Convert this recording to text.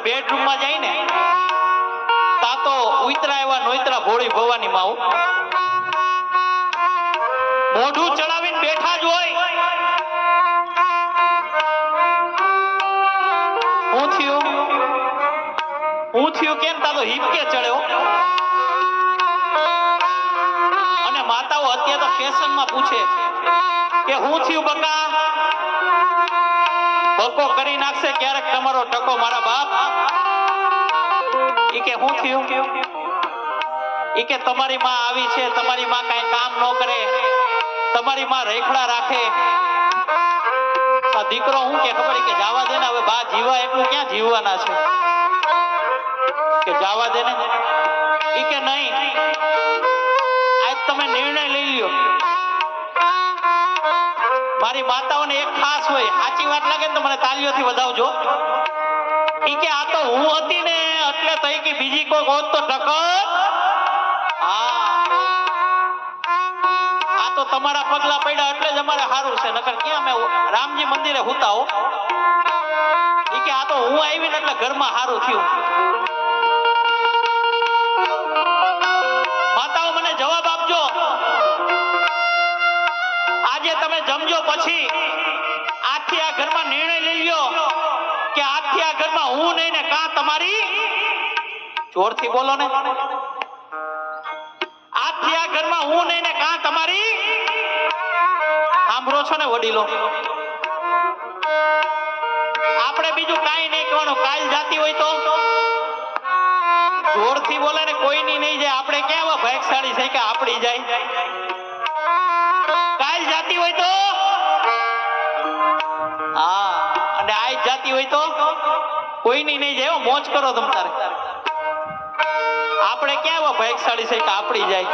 Bedroom માં જાય ને તા તો ઉતરા એવા નોતરા ભોળી ભવાની માં મોઢું ચડાવીને બેઠા જ હોય. હું થયું કેમ તા તો હિપકે ચડ્યો. અને માતાઓ અત્યારે તો ફેશન માં પૂછે કે હું થયું બકા, બકો કરી નાખશે ક્યારેક તમારો ટકો મારા બાપ. ઈ કે હું થયું? ઈ કે તમારી માં આવી છે, તમારી માં કઈ કામ ન કરે, તમારી માં રેખડા રાખે. આ દીકરો હું કે ખબર કે જાવા દે ને, હવે બા જીવા એટલું ક્યાં જીવવાના છે કે જાવા દે ને. ઈ કે નહીં, આજ તમે નિર્ણય લઈ લ્યો. મારી માતાઓને એક ખાસ હોય, સાચી વાત લાગે ને તો મને તાલીઓથી વધાવજો. ઈ કે આ તો હું હતી ને એટલે થઈ કે બીજી કોઈ હોત તો ટકર. આ તો તમારા પગલા પડ્યા એટલે જ અમારે સારું છે, નકર ક્યાં અમે રામજી મંદિરે હુતા હો. ઈ કે આ તો હું આવી ને એટલે ઘરમાં સારું થયું. માતાઓ મને જવાબ આપજો. આજે તમે જમજો પછી આજથી આ ઘરમાં નિર્ણય લઈ લ્યો કે આજથી આ ઘરમાં હું નહીં ને કાં તમારી, જોરથી બોલો ને, આજથી આ ઘરમાં હું નહીં ને કાં તમારી. સાંભળો છો ને વડીલો? આપણે બીજું કાંઈ નહીં કહેવાનું. કાલ જાતી હોય તો જોરથી બોલે ને, કોઈની નહીં જાય. આપણે કેવા ભાગશાળી છે કે આપડી જાય. કાલ જાતી હોય તો હા, અને આજ જાતી હોય તો કોઈની નહીં જાય. મોજ કરો તમ તારે. આપણે કેવા ભાગશાળી છે કે આપડી જાય.